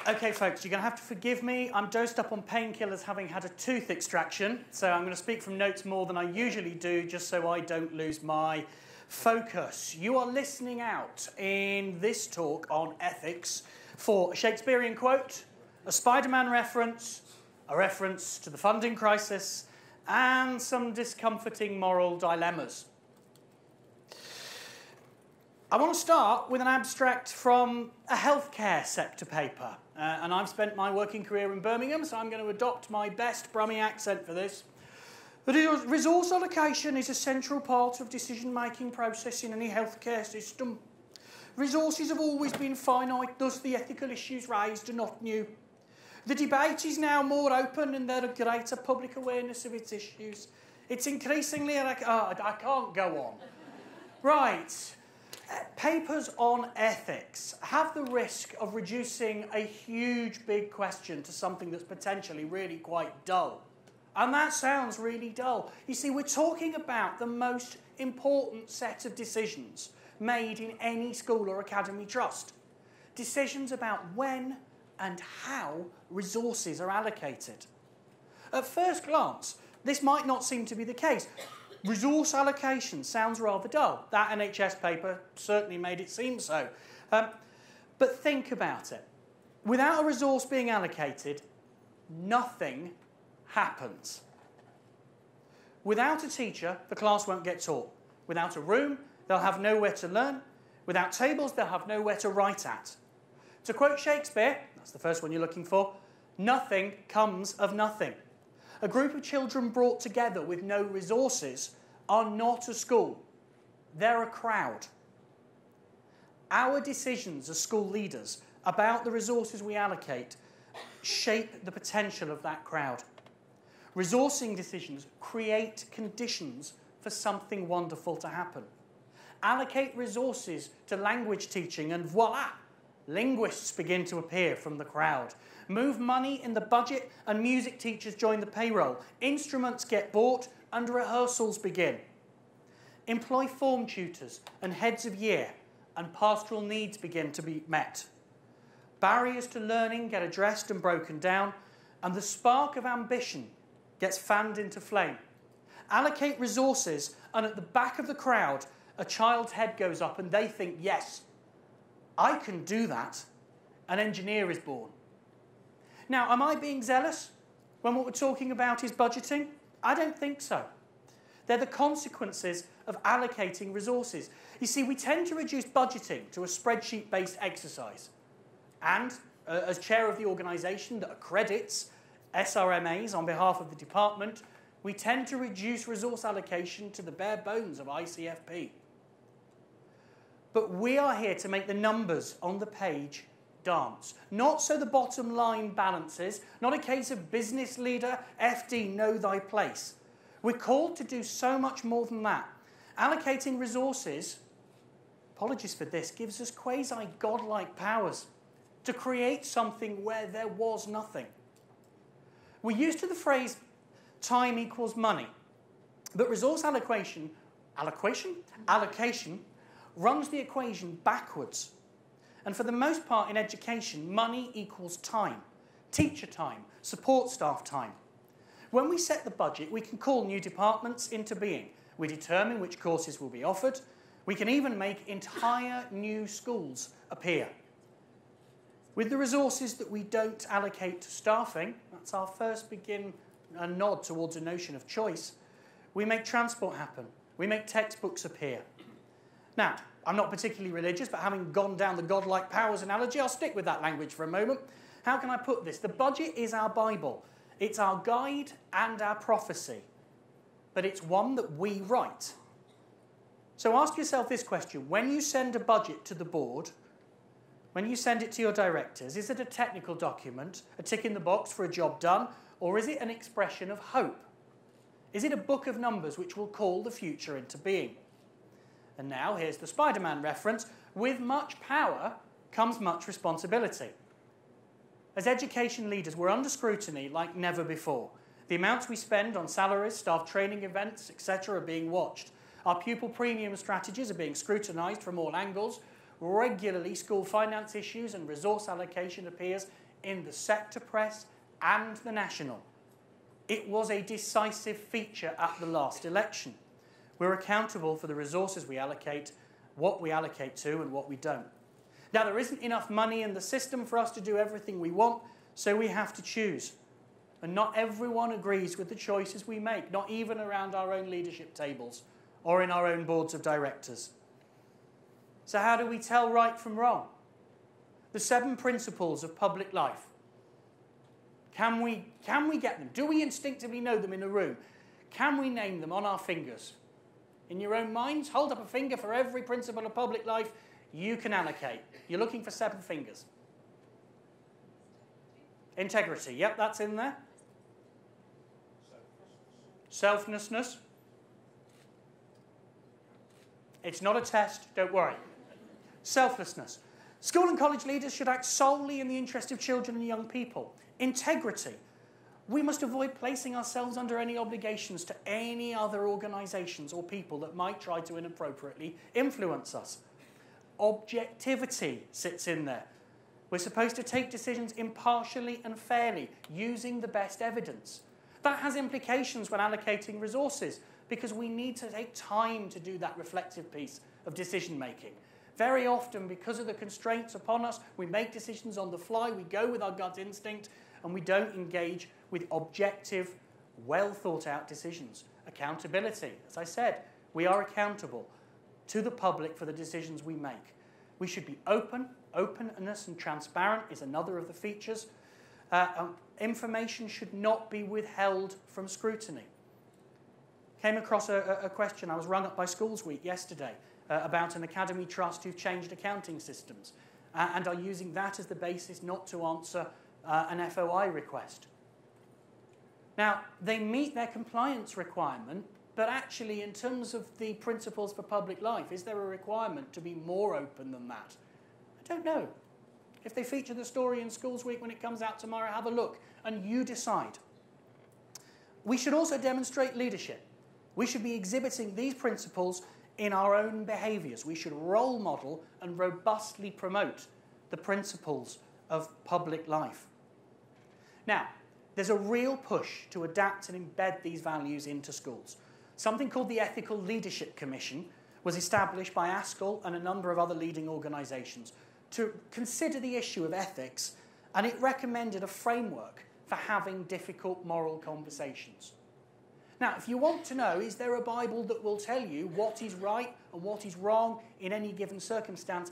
Okay, folks, you're going to have to forgive me. I'm dosed up on painkillers having had a tooth extraction, so I'm going to speak from notes more than I usually do just so I don't lose my focus. You are listening out in this talk on ethics for a Shakespearean quote, a Spider-Man reference, a reference to the funding crisis, and some discomforting moral dilemmas. I want to start with an abstract from a healthcare sector paper. And I've spent my working career in Birmingham, so I'm going to adopt my best Brummie accent for this. Resource allocation is a central part of decision-making process in any healthcare system. Resources have always been finite, thus the ethical issues raised are not new. The debate is now more open and there is greater public awareness of its issues. It's increasingly... I can't go on. Right. Papers on ethics have the risk of reducing a huge, big question to something that's potentially really quite dull. And that sounds really dull. You see, we're talking about the most important set of decisions made in any school or academy trust. Decisions about when and how resources are allocated. At first glance, this might not seem to be the case. Resource allocation sounds rather dull. That NHS paper certainly made it seem so. But think about it. Without a resource being allocated, nothing happens. Without a teacher, the class won't get taught. Without a room, they'll have nowhere to learn. Without tables, they'll have nowhere to write at. To quote Shakespeare, that's the first one you're looking for, nothing comes of nothing. A group of children brought together with no resources are not a school. They're a crowd. Our decisions as school leaders about the resources we allocate shape the potential of that crowd. Resourcing decisions create conditions for something wonderful to happen. Allocate resources to language teaching and voila, linguists begin to appear from the crowd. Move money in the budget and music teachers join the payroll. Instruments get bought and rehearsals begin. Employ form tutors and heads of year and pastoral needs begin to be met. Barriers to learning get addressed and broken down and the spark of ambition gets fanned into flame. Allocate resources and at the back of the crowd a child's head goes up and they think, yes, I can do that. An engineer is born. Now, am I being zealous when what we're talking about is budgeting? I don't think so. They're the consequences of allocating resources. You see, we tend to reduce budgeting to a spreadsheet-based exercise. And as chair of the organisation that accredits SRMAs on behalf of the department, we tend to reduce resource allocation to the bare bones of ICFP. But we are here to make the numbers on the page dance. Not so the bottom line balances, not a case of business leader, FD, know thy place. We're called to do so much more than that. Allocating resources, apologies for this, gives us quasi-godlike powers to create something where there was nothing. We're used to the phrase, time equals money. But resource allocation runs the equation backwards. And for the most part in education, money equals time. Teacher time, support staff time. When we set the budget, we can call new departments into being. We determine which courses will be offered. We can even make entire new schools appear. With the resources that we don't allocate to staffing, that's our first a nod towards a notion of choice, we make transport happen. We make textbooks appear. Now, I'm not particularly religious, but having gone down the godlike powers analogy, I'll stick with that language for a moment. How can I put this? The budget is our Bible. It's our guide and our prophecy. But it's one that we write. So ask yourself this question. When you send a budget to the board, when you send it to your directors, is it a technical document, a tick in the box for a job done, or is it an expression of hope? Is it a book of numbers which will call the future into being? And now here's the Spider-Man reference. With much power comes much responsibility. As education leaders, we're under scrutiny like never before. The amounts we spend on salaries, staff training events, etc. are being watched. Our pupil premium strategies are being scrutinised from all angles. Regularly, school finance issues and resource allocation appears in the sector press and the national. It was a decisive feature at the last election. We're accountable for the resources we allocate, what we allocate to and what we don't. Now, there isn't enough money in the system for us to do everything we want, so we have to choose. And not everyone agrees with the choices we make, not even around our own leadership tables or in our own boards of directors. So how do we tell right from wrong? The 7 principles of public life. Can we get them? Do we instinctively know them in a room? Can we name them on our fingers? In your own minds, hold up a finger for every principle of public life you can allocate. You're looking for 7 fingers. Integrity, yep, that's in there. Selflessness. It's not a test, don't worry. Selflessness. School and college leaders should act solely in the interest of children and young people. Integrity. We must avoid placing ourselves under any obligations to any other organisations or people that might try to inappropriately influence us. Objectivity sits in there. We're supposed to take decisions impartially and fairly, using the best evidence. That has implications when allocating resources, because we need to take time to do that reflective piece of decision-making. Very often, because of the constraints upon us, we make decisions on the fly, we go with our gut instinct, and we don't engage with objective, well-thought-out decisions. Accountability. As I said, we are accountable to the public for the decisions we make. We should be open. Openness and transparent is another of the features. Information should not be withheld from scrutiny. Came across a question. I was rung up by Schools Week yesterday about an academy trust who've changed accounting systems and are using that as the basis not to answer an FOI request. Now, they meet their compliance requirement, but actually in terms of the principles for public life, is there a requirement to be more open than that? I don't know. If they feature the story in Schools Week when it comes out tomorrow, have a look and you decide. We should also demonstrate leadership. We should be exhibiting these principles in our own behaviours. We should role model and robustly promote the principles of public life. Now, there's a real push to adapt and embed these values into schools. Something called the Ethical Leadership Commission was established by ASCL and a number of other leading organisations to consider the issue of ethics, and it recommended a framework for having difficult moral conversations. Now, if you want to know, is there a Bible that will tell you what is right and what is wrong in any given circumstance?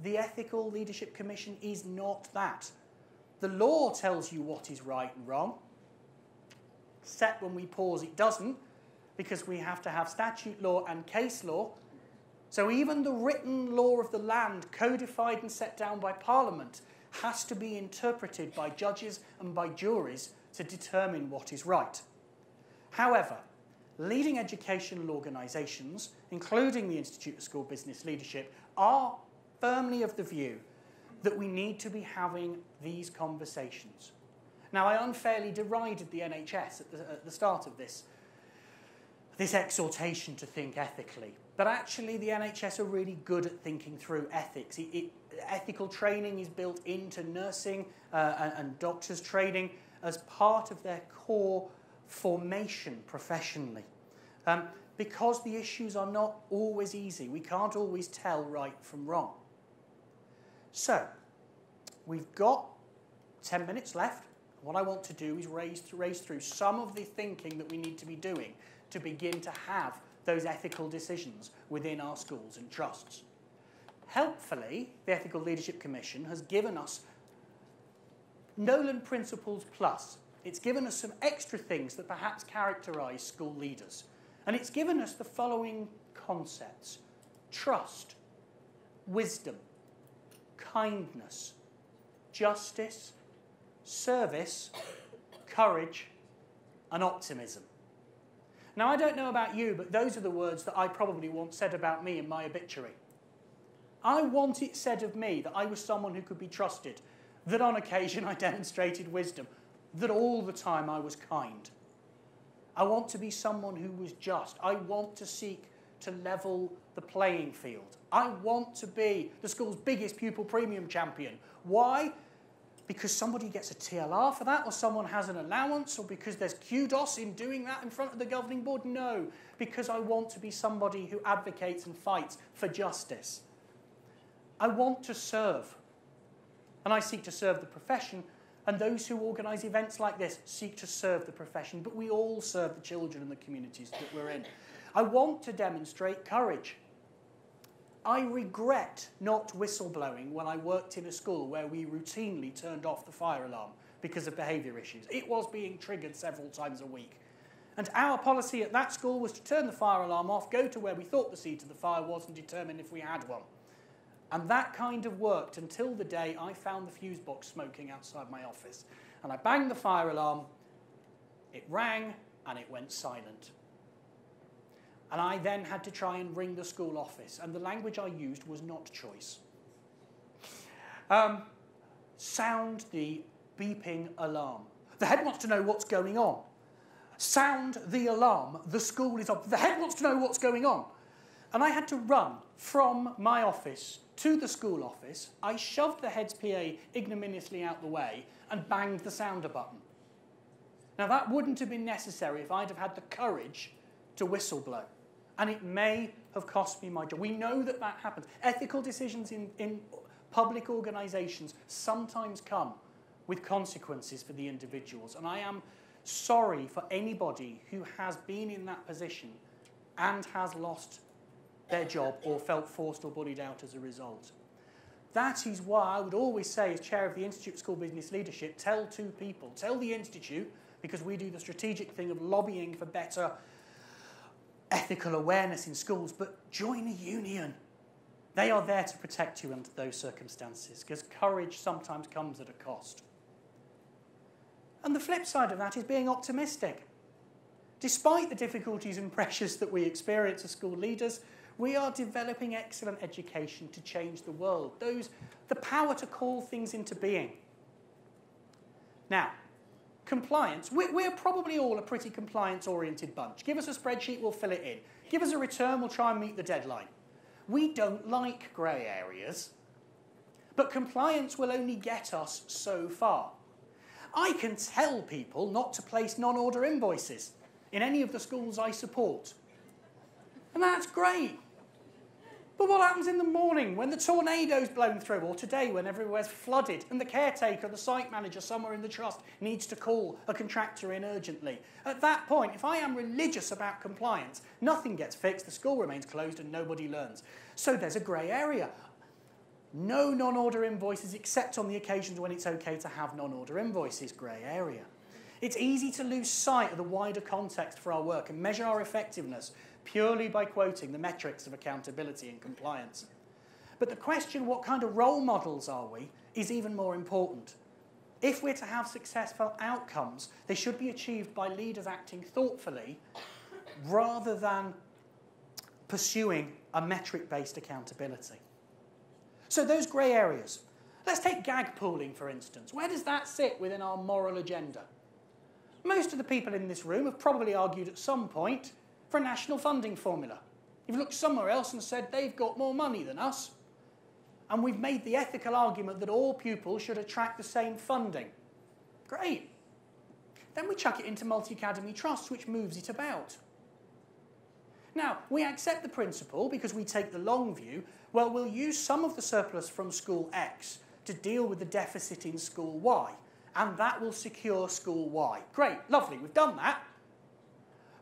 The Ethical Leadership Commission is not that. The law tells you what is right and wrong. Except when we pause, it doesn't, because we have to have statute law and case law. So even the written law of the land, codified and set down by Parliament, has to be interpreted by judges and by juries to determine what is right. However, leading educational organisations, including the Institute of School Business Leadership, are firmly of the view that we need to be having these conversations. Now, I unfairly derided the NHS at the start of this exhortation to think ethically. But actually, the NHS are really good at thinking through ethics. Ethical training is built into nursing and doctors' training as part of their core formation professionally. Because the issues are not always easy. We can't always tell right from wrong. So, we've got 10 minutes left. What I want to do is race through some of the thinking that we need to be doing to begin to have those ethical decisions within our schools and trusts. Helpfully, the Ethical Leadership Commission has given us Nolan Principles Plus. It's given us some extra things that perhaps characterise school leaders. And it's given us the following concepts: trust, wisdom, kindness, justice, service, courage, and optimism. Now, I don't know about you, but those are the words that I probably want said about me in my obituary. I want it said of me that I was someone who could be trusted, that on occasion I demonstrated wisdom, that all the time I was kind. I want to be someone who was just. I want to seek to level the playing field. I want to be the school's biggest pupil premium champion. Why? because somebody gets a TLR for that, or someone has an allowance, or because there's kudos in doing that in front of the governing board. No, because I want to be somebody who advocates and fights for justice. I want to serve, and I seek to serve the profession, and those who organise events like this seek to serve the profession, but we all serve the children and the communities that we're in. I want to demonstrate courage. I regret not whistleblowing when I worked in a school where we routinely turned off the fire alarm because of behaviour issues. It was being triggered several times a week. And our policy at that school was to turn the fire alarm off, go to where we thought the seat of the fire was, and determine if we had one. And that kind of worked until the day I found the fuse box smoking outside my office. And I banged the fire alarm, it rang, and it went silent. And I then had to try and ring the school office, and the language I used was not choice. Sound the beeping alarm. The head wants to know what's going on. Sound the alarm. The school is up. The head wants to know what's going on. And I had to run from my office to the school office. I shoved the head's PA ignominiously out the way and banged the sounder button. Now, that wouldn't have been necessary if I'd have had the courage to whistleblow. And it may have cost me my job. We know that that happens. Ethical decisions in public organisations sometimes come with consequences for the individuals. And I am sorry for anybody who has been in that position and has lost their job or felt forced or bullied out as a result. That is why I would always say, as chair of the Institute of School Business Leadership, tell two people. Tell the Institute, because we do the strategic thing of lobbying for better ethical awareness in schools, but join a union. They are there to protect you under those circumstances, because courage sometimes comes at a cost. And the flip side of that is being optimistic. Despite the difficulties and pressures that we experience as school leaders, we are developing excellent education to change the world. The power to call things into being. Now, compliance. We're probably all a pretty compliance-oriented bunch. Give us a spreadsheet, we'll fill it in. Give us a return, we'll try and meet the deadline. We don't like grey areas, but compliance will only get us so far. I can tell people not to place non-order invoices in any of the schools I support. And that's great. But what happens in the morning when the tornado's blown through, or today when everywhere's flooded and the caretaker, the site manager somewhere in the trust needs to call a contractor in urgently? At that point, if I am religious about compliance, nothing gets fixed, the school remains closed and nobody learns. So there's a grey area. No non-order invoices except on the occasions when it's okay to have non-order invoices, grey area. It's easy to lose sight of the wider context for our work and measure our effectiveness purely by quoting the metrics of accountability and compliance. But the question, what kind of role models are we, is even more important. If we're to have successful outcomes, they should be achieved by leaders acting thoughtfully rather than pursuing a metric-based accountability. So those grey areas. Let's take gag pooling, for instance. Where does that sit within our moral agenda? Most of the people in this room have probably argued at some point for a national funding formula. You've looked somewhere else and said they've got more money than us. And we've made the ethical argument that all pupils should attract the same funding. Great. Then we chuck it into multi-academy trusts, which moves it about. Now, we accept the principle because we take the long view. Well, we'll use some of the surplus from school X to deal with the deficit in school Y, and that will secure school Y. Great, lovely, we've done that.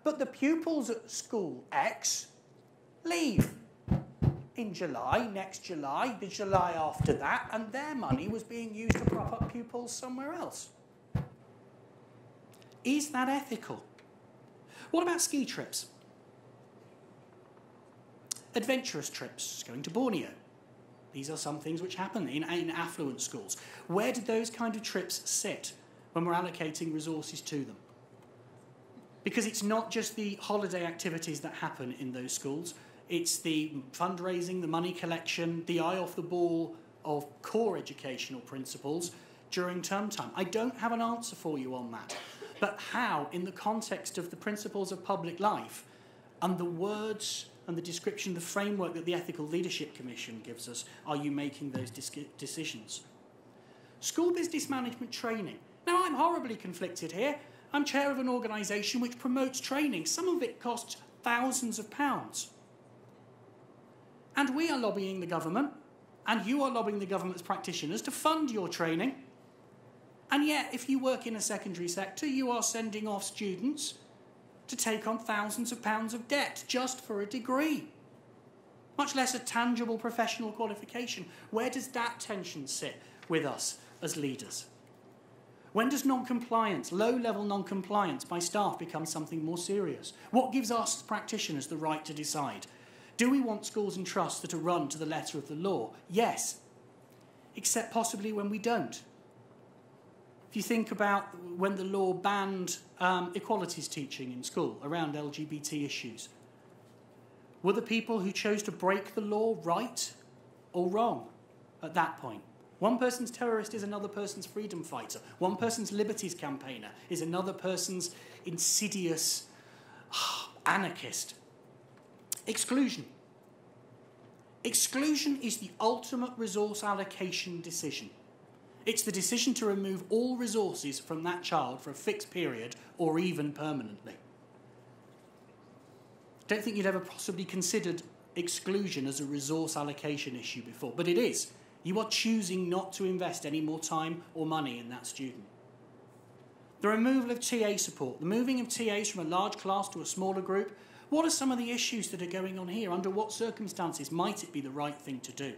But the pupils at school X leave in July, next July, the July after that, and their money was being used to prop up pupils somewhere else. Is that ethical? What about ski trips? Adventurous trips, going to Borneo. These are some things which happen in affluent schools. Where do those kind of trips sit when we're allocating resources to them? Because it's not just the holiday activities that happen in those schools, it's the fundraising, the money collection, the eye off the ball of core educational principles during term time. I don't have an answer for you on that. But how, in the context of the principles of public life and the words and the description, the framework that the Ethical Leadership Commission gives us, are you making those decisions? School business management training. Now, I'm horribly conflicted here. I'm chair of an organisation which promotes training. Some of it costs thousands of pounds. And we are lobbying the government, and you are lobbying the government's practitioners to fund your training. And yet, if you work in a secondary sector, you are sending off students to take on thousands of pounds of debt just for a degree, much less a tangible professional qualification. Where does that tension sit with us as leaders? When does non-compliance, low-level non-compliance by staff become something more serious? What gives us practitioners the right to decide? Do we want schools and trusts that are run to the letter of the law? Yes, except possibly when we don't. If you think about when the law banned equalities teaching in school around LGBT issues, were the people who chose to break the law right or wrong at that point? One person's terrorist is another person's freedom fighter. One person's liberties campaigner is another person's insidious anarchist. Exclusion. Exclusion is the ultimate resource allocation decision. It's the decision to remove all resources from that child for a fixed period or even permanently. Don't think you'd ever possibly considered exclusion as a resource allocation issue before, but it is. You are choosing not to invest any more time or money in that student. The removal of TA support, the moving of TAs from a large class to a smaller group. What are some of the issues that are going on here? Under what circumstances might it be the right thing to do?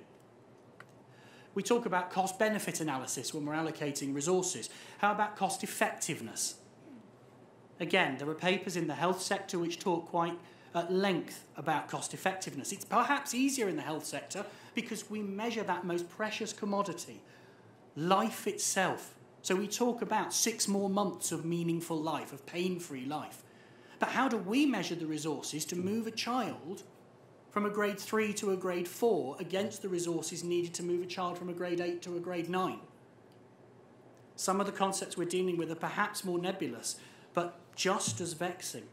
We talk about cost-benefit analysis when we're allocating resources. How about cost effectiveness? Again, there are papers in the health sector which talk quite at length about cost effectiveness. It's perhaps easier in the health sector because we measure that most precious commodity, life itself. So we talk about 6 more months of meaningful life, of pain-free life. But how do we measure the resources to move a child from a grade 3 to a grade 4 against the resources needed to move a child from a grade 8 to a grade 9? Some of the concepts we're dealing with are perhaps more nebulous, but just as vexing.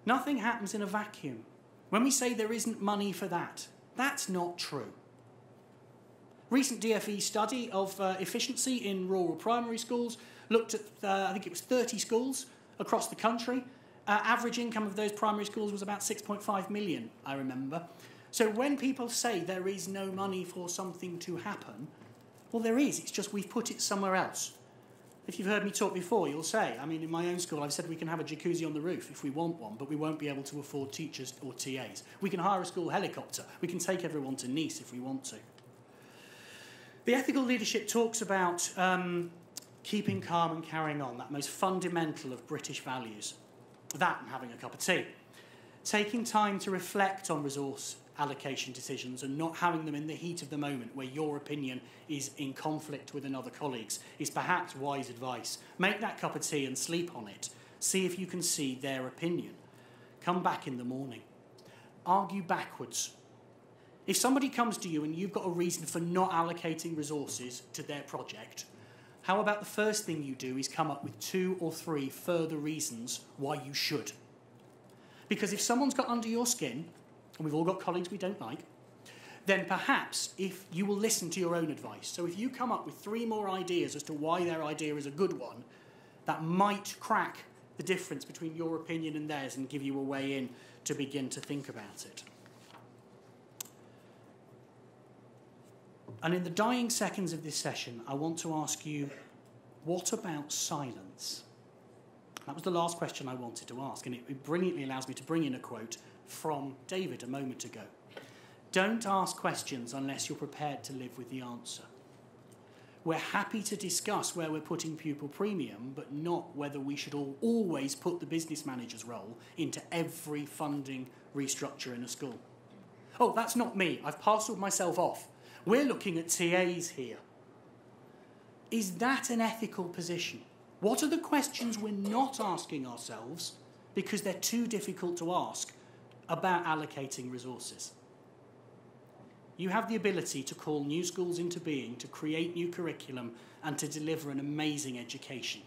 Nothing happens in a vacuum. When we say there isn't money for that, that's not true. Recent DFE study of efficiency in rural primary schools looked at, I think it was 30 schools across the country. Average income of those primary schools was about 6.5 million, I remember. So when people say there is no money for something to happen, well, there is. It's just we've put it somewhere else. If you've heard me talk before, you'll say, I mean, in my own school, I've said we can have a jacuzzi on the roof if we want one, but we won't be able to afford teachers or TAs. We can hire a school helicopter. We can take everyone to Nice if we want to. The ethical leadership talks about keeping calm and carrying on, that most fundamental of British values. That and having a cup of tea. Taking time to reflect on resource allocation decisions and not having them in the heat of the moment where your opinion is in conflict with another colleague's is perhaps wise advice. Make that cup of tea and sleep on it. See if you can see their opinion. Come back in the morning. Argue backwards. If somebody comes to you and you've got a reason for not allocating resources to their project, how about the first thing you do is come up with 2 or 3 further reasons why you should? Because if someone's got under your skin, and we've all got colleagues we don't like, then perhaps if you will listen to your own advice. So if you come up with 3 more ideas as to why their idea is a good one, that might crack the difference between your opinion and theirs and give you a way in to begin to think about it. And in the dying seconds of this session, I want to ask you, what about silence? That was the last question I wanted to ask, and it brilliantly allows me to bring in a quote from David a moment ago. Don't ask questions unless you're prepared to live with the answer. We're happy to discuss where we're putting pupil premium, but not whether we should always put the business manager's role into every funding restructure in a school. Oh, that's not me. I've parcelled myself off. We're looking at TAs here. Is that an ethical position? What are the questions we're not asking ourselves because they're too difficult to ask about allocating resources? You have the ability to call new schools into being, to create new curriculum, and to deliver an amazing education.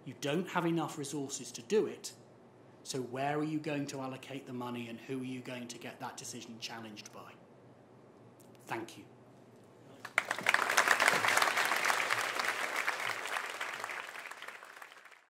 You don't have enough resources to do it, so where are you going to allocate the money and who are you going to get that decision challenged by? Thank you.